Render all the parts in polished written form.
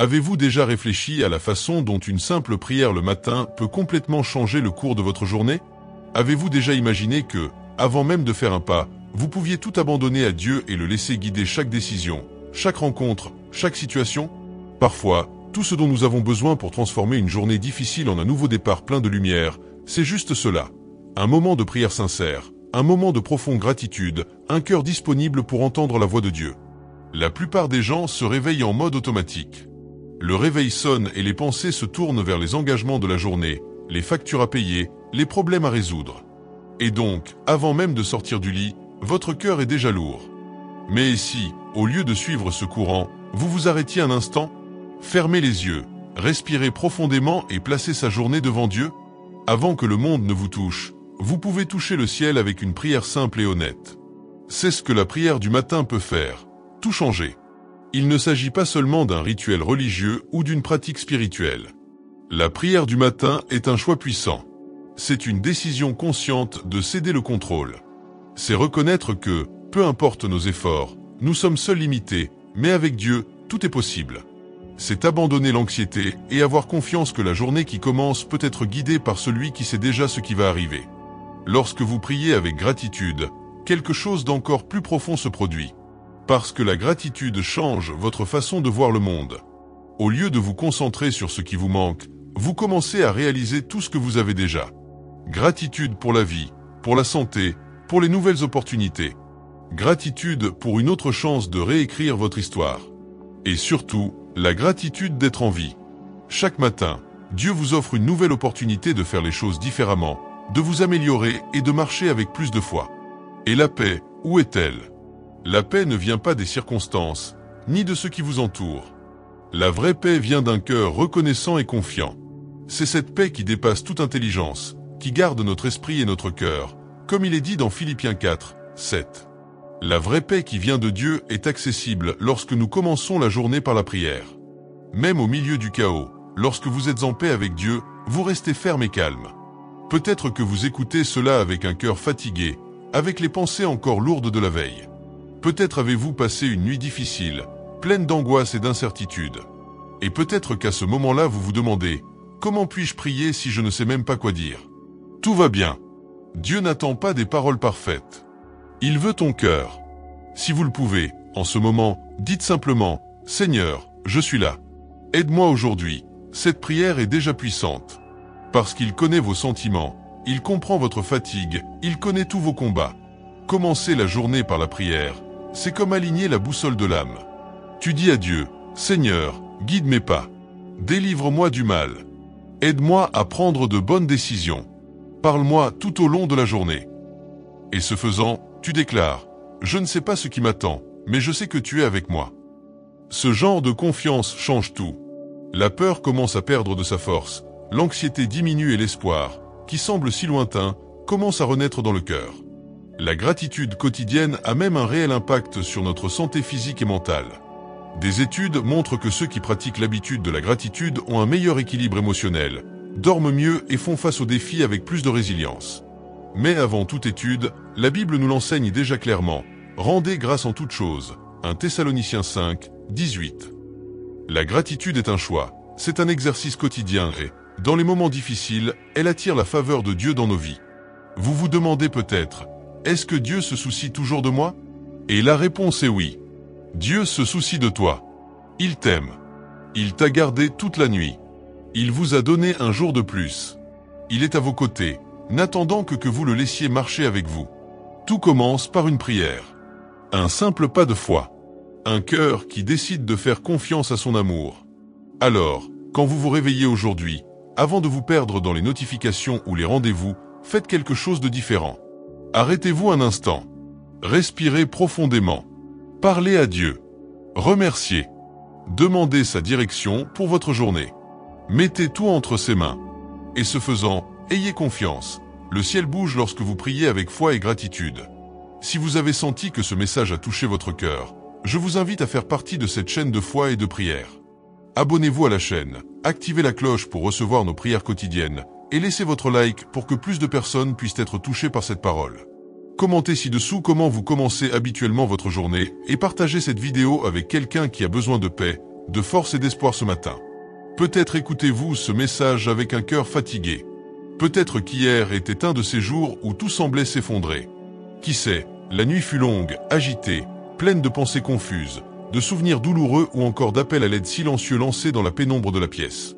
Avez-vous déjà réfléchi à la façon dont une simple prière le matin peut complètement changer le cours de votre journée? Avez-vous déjà imaginé que, avant même de faire un pas, vous pouviez tout abandonner à Dieu et le laisser guider chaque décision, chaque rencontre, chaque situation? Parfois, tout ce dont nous avons besoin pour transformer une journée difficile en un nouveau départ plein de lumière, c'est juste cela. Un moment de prière sincère, un moment de profonde gratitude, un cœur disponible pour entendre la voix de Dieu. La plupart des gens se réveillent en mode automatique. Le réveil sonne et les pensées se tournent vers les engagements de la journée, les factures à payer, les problèmes à résoudre. Et donc, avant même de sortir du lit, votre cœur est déjà lourd. Mais si, au lieu de suivre ce courant, vous vous arrêtiez un instant? Fermez les yeux, respirez profondément et placez sa journée devant Dieu? Avant que le monde ne vous touche, vous pouvez toucher le ciel avec une prière simple et honnête. C'est ce que la prière du matin peut faire, tout changer. Il ne s'agit pas seulement d'un rituel religieux ou d'une pratique spirituelle. La prière du matin est un choix puissant. C'est une décision consciente de céder le contrôle. C'est reconnaître que, peu importe nos efforts, nous sommes seuls limités, mais avec Dieu, tout est possible. C'est abandonner l'anxiété et avoir confiance que la journée qui commence peut être guidée par celui qui sait déjà ce qui va arriver. Lorsque vous priez avec gratitude, quelque chose d'encore plus profond se produit. Parce que la gratitude change votre façon de voir le monde. Au lieu de vous concentrer sur ce qui vous manque, vous commencez à réaliser tout ce que vous avez déjà. Gratitude pour la vie, pour la santé, pour les nouvelles opportunités. Gratitude pour une autre chance de réécrire votre histoire. Et surtout, la gratitude d'être en vie. Chaque matin, Dieu vous offre une nouvelle opportunité de faire les choses différemment, de vous améliorer et de marcher avec plus de foi. Et la paix, où est-elle? La paix ne vient pas des circonstances, ni de ce qui vous entoure. La vraie paix vient d'un cœur reconnaissant et confiant. C'est cette paix qui dépasse toute intelligence, qui garde notre esprit et notre cœur, comme il est dit dans Philippiens 4, 7. La vraie paix qui vient de Dieu est accessible lorsque nous commençons la journée par la prière. Même au milieu du chaos, lorsque vous êtes en paix avec Dieu, vous restez ferme et calme. Peut-être que vous écoutez cela avec un cœur fatigué, avec les pensées encore lourdes de la veille. Peut-être avez-vous passé une nuit difficile, pleine d'angoisse et d'incertitude. Et peut-être qu'à ce moment-là vous vous demandez, comment puis-je prier si je ne sais même pas quoi dire? Tout va bien. Dieu n'attend pas des paroles parfaites. Il veut ton cœur. Si vous le pouvez, en ce moment, dites simplement, « Seigneur, je suis là. Aide-moi aujourd'hui. » Cette prière est déjà puissante. Parce qu'il connaît vos sentiments, il comprend votre fatigue, il connaît tous vos combats. Commencer la journée par la prière, c'est comme aligner la boussole de l'âme. Tu dis à Dieu, « Seigneur, guide mes pas. Délivre-moi du mal. Aide-moi à prendre de bonnes décisions. Parle-moi tout au long de la journée. » Et ce faisant, tu déclares, « Je ne sais pas ce qui m'attend, mais je sais que tu es avec moi. » Ce genre de confiance change tout. La peur commence à perdre de sa force, l'anxiété diminue et l'espoir, qui semble si lointain, commence à renaître dans le cœur. La gratitude quotidienne a même un réel impact sur notre santé physique et mentale. Des études montrent que ceux qui pratiquent l'habitude de la gratitude ont un meilleur équilibre émotionnel, dorment mieux et font face aux défis avec plus de résilience. Mais avant toute étude, la Bible nous l'enseigne déjà clairement. Rendez grâce en toutes choses. 1 Thessaloniciens 5, 18. La gratitude est un choix, c'est un exercice quotidien et, dans les moments difficiles, elle attire la faveur de Dieu dans nos vies. Vous vous demandez peut-être, est-ce que Dieu se soucie toujours de moi? Et la réponse est oui. Dieu se soucie de toi. Il t'aime. Il t'a gardé toute la nuit. Il vous a donné un jour de plus. Il est à vos côtés, n'attendant que vous le laissiez marcher avec vous. Tout commence par une prière. Un simple pas de foi. Un cœur qui décide de faire confiance à son amour. Alors, quand vous vous réveillez aujourd'hui, avant de vous perdre dans les notifications ou les rendez-vous, faites quelque chose de différent. Arrêtez-vous un instant. Respirez profondément. Parlez à Dieu. Remerciez. Demandez sa direction pour votre journée. Mettez tout entre ses mains. Et ce faisant, ayez confiance. Le ciel bouge lorsque vous priez avec foi et gratitude. Si vous avez senti que ce message a touché votre cœur, je vous invite à faire partie de cette chaîne de foi et de prière. Abonnez-vous à la chaîne, activez la cloche pour recevoir nos prières quotidiennes et laissez votre like pour que plus de personnes puissent être touchées par cette parole. Commentez ci-dessous comment vous commencez habituellement votre journée et partagez cette vidéo avec quelqu'un qui a besoin de paix, de force et d'espoir ce matin. Peut-être écoutez-vous ce message avec un cœur fatigué. Peut-être qu'hier était un de ces jours où tout semblait s'effondrer. Qui sait, la nuit fut longue, agitée, pleine de pensées confuses, de souvenirs douloureux ou encore d'appels à l'aide silencieux lancés dans la pénombre de la pièce.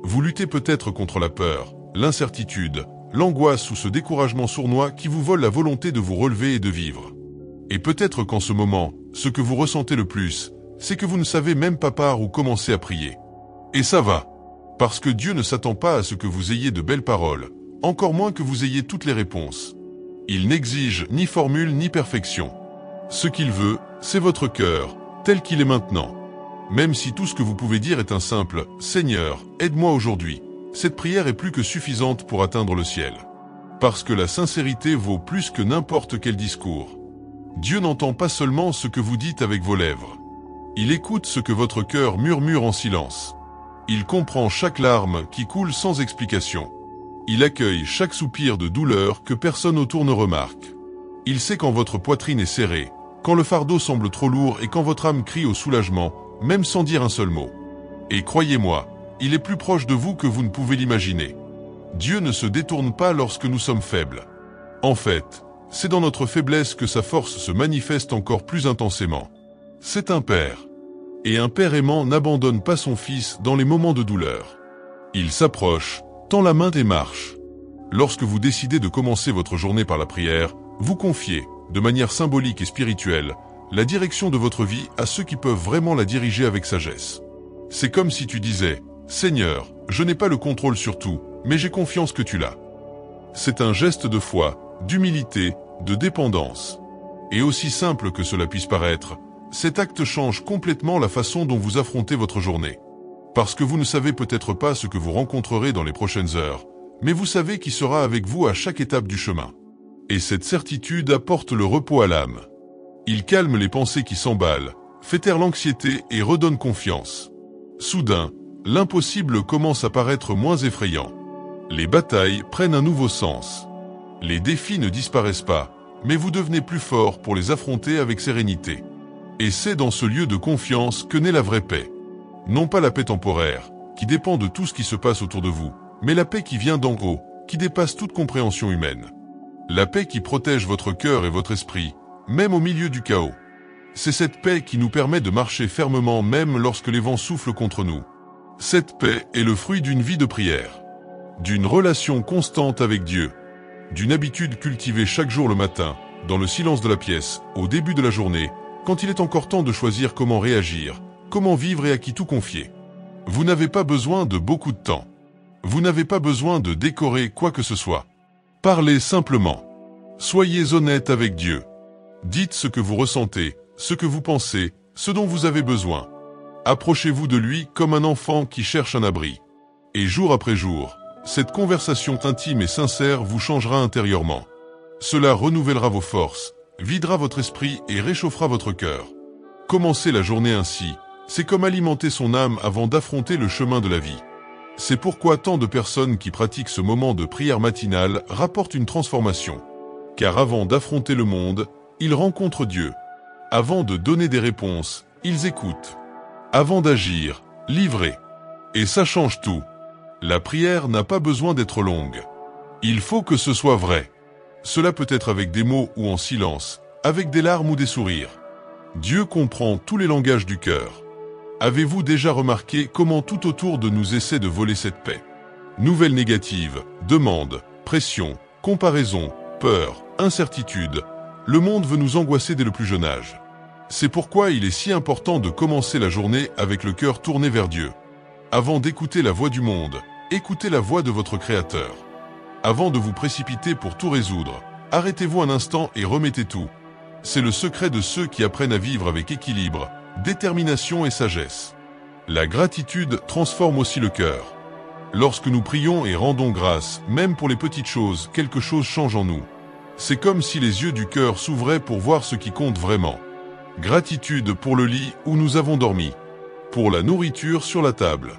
Vous luttez peut-être contre la peur, l'incertitude, l'angoisse ou ce découragement sournois qui vous vole la volonté de vous relever et de vivre. Et peut-être qu'en ce moment, ce que vous ressentez le plus, c'est que vous ne savez même pas par où commencer à prier. Et ça va. Parce que Dieu ne s'attend pas à ce que vous ayez de belles paroles, encore moins que vous ayez toutes les réponses. Il n'exige ni formule ni perfection. Ce qu'il veut, c'est votre cœur, tel qu'il est maintenant. Même si tout ce que vous pouvez dire est un simple « Seigneur, aide-moi aujourd'hui », cette prière est plus que suffisante pour atteindre le ciel. Parce que la sincérité vaut plus que n'importe quel discours. Dieu n'entend pas seulement ce que vous dites avec vos lèvres. Il écoute ce que votre cœur murmure en silence. Il comprend chaque larme qui coule sans explication. Il accueille chaque soupir de douleur que personne autour ne remarque. Il sait quand votre poitrine est serrée, quand le fardeau semble trop lourd et quand votre âme crie au soulagement, même sans dire un seul mot. Et croyez-moi, il est plus proche de vous que vous ne pouvez l'imaginer. Dieu ne se détourne pas lorsque nous sommes faibles. En fait, c'est dans notre faiblesse que sa force se manifeste encore plus intensément. C'est un père. Et un père aimant n'abandonne pas son fils dans les moments de douleur. Il s'approche, tend la main et marche. Lorsque vous décidez de commencer votre journée par la prière, vous confiez, de manière symbolique et spirituelle, la direction de votre vie à ceux qui peuvent vraiment la diriger avec sagesse. C'est comme si tu disais « Seigneur, je n'ai pas le contrôle sur tout, mais j'ai confiance que tu l'as. » C'est un geste de foi, d'humilité, de dépendance. Et aussi simple que cela puisse paraître, cet acte change complètement la façon dont vous affrontez votre journée. Parce que vous ne savez peut-être pas ce que vous rencontrerez dans les prochaines heures, mais vous savez qui sera avec vous à chaque étape du chemin. Et cette certitude apporte le repos à l'âme. Il calme les pensées qui s'emballent, fait taire l'anxiété et redonne confiance. Soudain, l'impossible commence à paraître moins effrayant. Les batailles prennent un nouveau sens. Les défis ne disparaissent pas, mais vous devenez plus fort pour les affronter avec sérénité. Et c'est dans ce lieu de confiance que naît la vraie paix. Non pas la paix temporaire, qui dépend de tout ce qui se passe autour de vous, mais la paix qui vient d'en haut, qui dépasse toute compréhension humaine. La paix qui protège votre cœur et votre esprit, même au milieu du chaos. C'est cette paix qui nous permet de marcher fermement même lorsque les vents soufflent contre nous. Cette paix est le fruit d'une vie de prière, d'une relation constante avec Dieu, d'une habitude cultivée chaque jour le matin, dans le silence de la pièce, au début de la journée, quand il est encore temps de choisir comment réagir, comment vivre et à qui tout confier. Vous n'avez pas besoin de beaucoup de temps. Vous n'avez pas besoin de décorer quoi que ce soit. Parlez simplement. Soyez honnête avec Dieu. Dites ce que vous ressentez, ce que vous pensez, ce dont vous avez besoin. Approchez-vous de lui comme un enfant qui cherche un abri. Et jour après jour, cette conversation intime et sincère vous changera intérieurement. Cela renouvellera vos forces, videra votre esprit et réchauffera votre cœur. Commencer la journée ainsi, c'est comme alimenter son âme avant d'affronter le chemin de la vie. C'est pourquoi tant de personnes qui pratiquent ce moment de prière matinale rapportent une transformation. Car avant d'affronter le monde, ils rencontrent Dieu. Avant de donner des réponses, ils écoutent. Avant d'agir, livrez. Et ça change tout. La prière n'a pas besoin d'être longue. Il faut que ce soit vrai. Cela peut être avec des mots ou en silence, avec des larmes ou des sourires. Dieu comprend tous les langages du cœur. Avez-vous déjà remarqué comment tout autour de nous essaie de voler cette paix? Nouvelles négatives, demandes, pression, comparaison, peur, incertitude. Le monde veut nous angoisser dès le plus jeune âge. C'est pourquoi il est si important de commencer la journée avec le cœur tourné vers Dieu. Avant d'écouter la voix du monde, écoutez la voix de votre Créateur. Avant de vous précipiter pour tout résoudre, arrêtez-vous un instant et remettez tout. C'est le secret de ceux qui apprennent à vivre avec équilibre, détermination et sagesse. La gratitude transforme aussi le cœur. Lorsque nous prions et rendons grâce, même pour les petites choses, quelque chose change en nous. C'est comme si les yeux du cœur s'ouvraient pour voir ce qui compte vraiment. Gratitude pour le lit où nous avons dormi, pour la nourriture sur la table,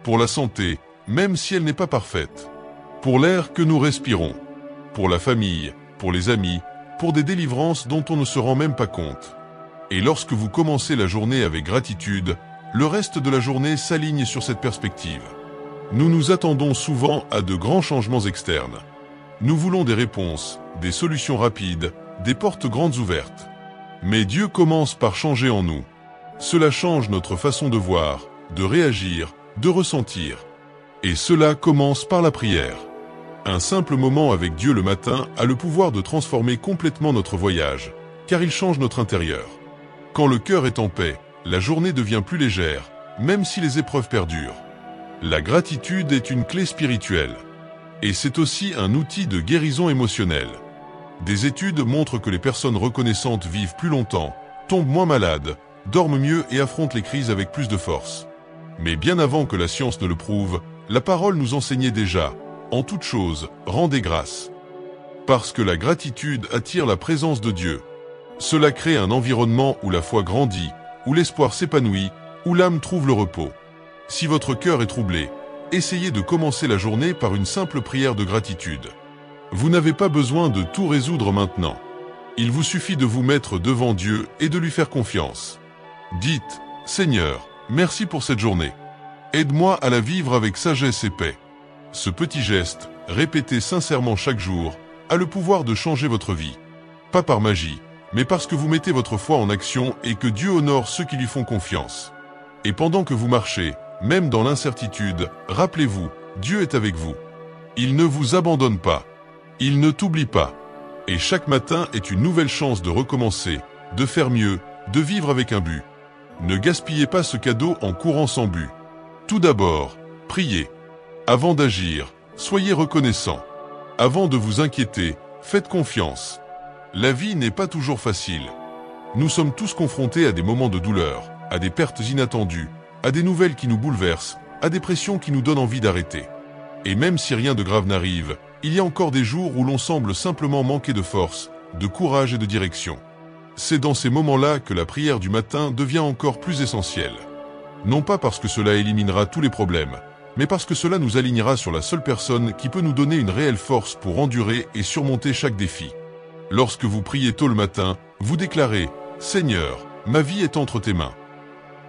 pour la santé, même si elle n'est pas parfaite, pour l'air que nous respirons, pour la famille, pour les amis, pour des délivrances dont on ne se rend même pas compte. Et lorsque vous commencez la journée avec gratitude, le reste de la journée s'aligne sur cette perspective. Nous nous attendons souvent à de grands changements externes. Nous voulons des réponses, des solutions rapides, des portes grandes ouvertes. Mais Dieu commence par changer en nous. Cela change notre façon de voir, de réagir, de ressentir. Et cela commence par la prière. Un simple moment avec Dieu le matin a le pouvoir de transformer complètement notre voyage, car il change notre intérieur. Quand le cœur est en paix, la journée devient plus légère, même si les épreuves perdurent. La gratitude est une clé spirituelle. Et c'est aussi un outil de guérison émotionnelle. Des études montrent que les personnes reconnaissantes vivent plus longtemps, tombent moins malades, dorment mieux et affrontent les crises avec plus de force. Mais bien avant que la science ne le prouve, la parole nous enseignait déjà, en toute chose, rendez grâce. Parce que la gratitude attire la présence de Dieu. Cela crée un environnement où la foi grandit, où l'espoir s'épanouit, où l'âme trouve le repos. Si votre cœur est troublé, essayez de commencer la journée par une simple prière de gratitude. Vous n'avez pas besoin de tout résoudre maintenant. Il vous suffit de vous mettre devant Dieu et de lui faire confiance. Dites, « Seigneur, merci pour cette journée. Aide-moi à la vivre avec sagesse et paix. » Ce petit geste, répété sincèrement chaque jour, a le pouvoir de changer votre vie. Pas par magie, mais parce que vous mettez votre foi en action et que Dieu honore ceux qui lui font confiance. Et pendant que vous marchez, même dans l'incertitude, rappelez-vous, Dieu est avec vous. Il ne vous abandonne pas. Il ne t'oublie pas. Et chaque matin est une nouvelle chance de recommencer, de faire mieux, de vivre avec un but. Ne gaspillez pas ce cadeau en courant sans but. Tout d'abord, priez. Avant d'agir, soyez reconnaissant. Avant de vous inquiéter, faites confiance. La vie n'est pas toujours facile. Nous sommes tous confrontés à des moments de douleur, à des pertes inattendues, à des nouvelles qui nous bouleversent, à des pressions qui nous donnent envie d'arrêter. Et même si rien de grave n'arrive, il y a encore des jours où l'on semble simplement manquer de force, de courage et de direction. C'est dans ces moments-là que la prière du matin devient encore plus essentielle. Non pas parce que cela éliminera tous les problèmes, mais parce que cela nous alignera sur la seule personne qui peut nous donner une réelle force pour endurer et surmonter chaque défi. Lorsque vous priez tôt le matin, vous déclarez « Seigneur, ma vie est entre tes mains ».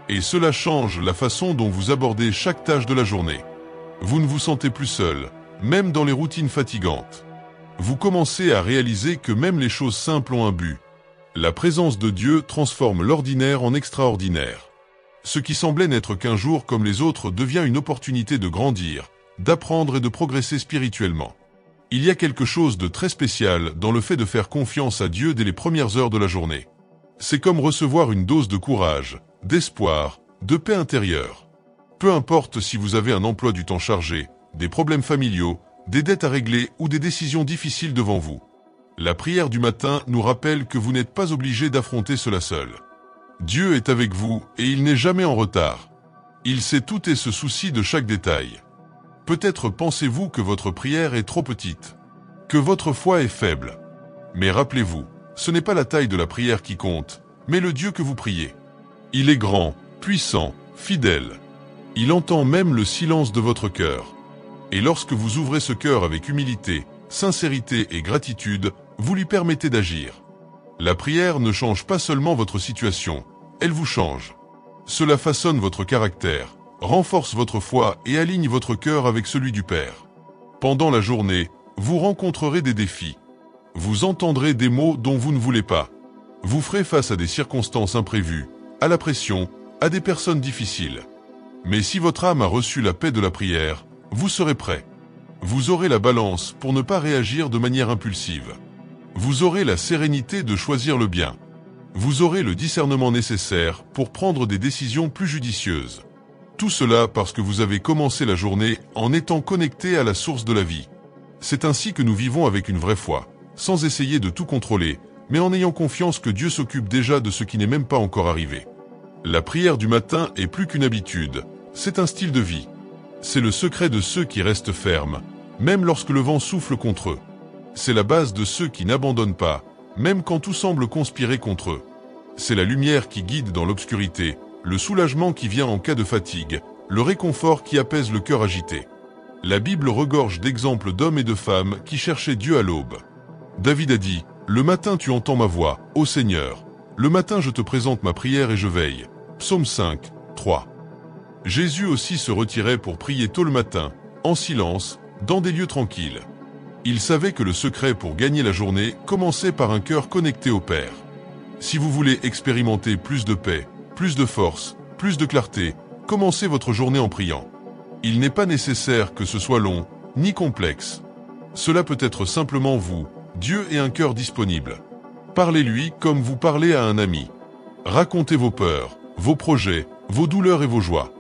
Et cela change la façon dont vous abordez chaque tâche de la journée. Vous ne vous sentez plus seul, même dans les routines fatigantes. Vous commencez à réaliser que même les choses simples ont un but. La présence de Dieu transforme l'ordinaire en extraordinaire. Ce qui semblait n'être qu'un jour comme les autres devient une opportunité de grandir, d'apprendre et de progresser spirituellement. Il y a quelque chose de très spécial dans le fait de faire confiance à Dieu dès les premières heures de la journée. C'est comme recevoir une dose de courage, d'espoir, de paix intérieure. Peu importe si vous avez un emploi du temps chargé, des problèmes familiaux, des dettes à régler ou des décisions difficiles devant vous. La prière du matin nous rappelle que vous n'êtes pas obligé d'affronter cela seul. Dieu est avec vous et il n'est jamais en retard. Il sait tout et se soucie de chaque détail. Peut-être pensez-vous que votre prière est trop petite, que votre foi est faible. Mais rappelez-vous, ce n'est pas la taille de la prière qui compte, mais le Dieu que vous priez. Il est grand, puissant, fidèle. Il entend même le silence de votre cœur. Et lorsque vous ouvrez ce cœur avec humilité, sincérité et gratitude, vous lui permettez d'agir. La prière ne change pas seulement votre situation, elle vous change. Cela façonne votre caractère, renforce votre foi et aligne votre cœur avec celui du Père. Pendant la journée, vous rencontrerez des défis. Vous entendrez des mots dont vous ne voulez pas. Vous ferez face à des circonstances imprévues, à la pression, à des personnes difficiles. Mais si votre âme a reçu la paix de la prière, vous serez prêt. Vous aurez la balance pour ne pas réagir de manière impulsive. Vous aurez la sérénité de choisir le bien. Vous aurez le discernement nécessaire pour prendre des décisions plus judicieuses. Tout cela parce que vous avez commencé la journée en étant connecté à la source de la vie. C'est ainsi que nous vivons avec une vraie foi, sans essayer de tout contrôler, mais en ayant confiance que Dieu s'occupe déjà de ce qui n'est même pas encore arrivé. La prière du matin est plus qu'une habitude, c'est un style de vie. C'est le secret de ceux qui restent fermes, même lorsque le vent souffle contre eux. C'est la base de ceux qui n'abandonnent pas, même quand tout semble conspirer contre eux. C'est la lumière qui guide dans l'obscurité, le soulagement qui vient en cas de fatigue, le réconfort qui apaise le cœur agité. La Bible regorge d'exemples d'hommes et de femmes qui cherchaient Dieu à l'aube. David a dit « Le matin tu entends ma voix, ô Seigneur. Le matin je te présente ma prière et je veille. » Psaume 5, 3. Jésus aussi se retirait pour prier tôt le matin, en silence, dans des lieux tranquilles. Il savait que le secret pour gagner la journée commençait par un cœur connecté au Père. Si vous voulez expérimenter plus de paix, plus de force, plus de clarté, commencez votre journée en priant. Il n'est pas nécessaire que ce soit long, ni complexe. Cela peut être simplement vous, Dieu et un cœur disponible. Parlez-lui comme vous parlez à un ami. Racontez vos peurs, vos projets, vos douleurs et vos joies.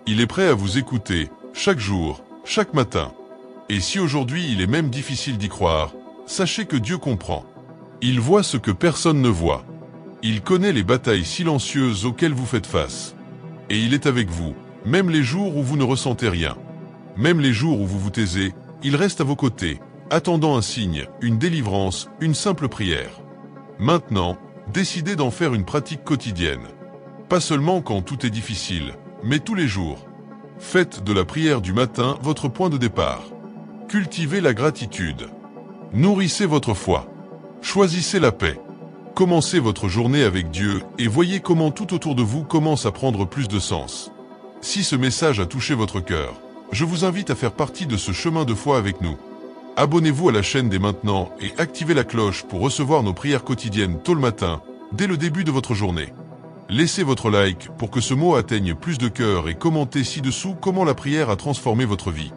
Il est prêt à vous écouter, chaque jour, chaque matin. Et si aujourd'hui il est même difficile d'y croire, sachez que Dieu comprend. Il voit ce que personne ne voit. Il connaît les batailles silencieuses auxquelles vous faites face. Et il est avec vous, même les jours où vous ne ressentez rien. Même les jours où vous vous taisez, il reste à vos côtés, attendant un signe, une délivrance, une simple prière. Maintenant, décidez d'en faire une pratique quotidienne. Pas seulement quand tout est difficile, mais tous les jours. Faites de la prière du matin votre point de départ. Cultivez la gratitude. Nourrissez votre foi. Choisissez la paix. Commencez votre journée avec Dieu et voyez comment tout autour de vous commence à prendre plus de sens. Si ce message a touché votre cœur, je vous invite à faire partie de ce chemin de foi avec nous. Abonnez-vous à la chaîne dès maintenant et activez la cloche pour recevoir nos prières quotidiennes tôt le matin, dès le début de votre journée. Laissez votre like pour que ce mot atteigne plus de cœurs et commentez ci-dessous comment la prière a transformé votre vie.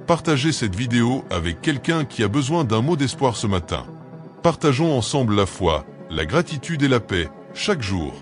Partagez cette vidéo avec quelqu'un qui a besoin d'un mot d'espoir ce matin. Partageons ensemble la foi, la gratitude et la paix, chaque jour.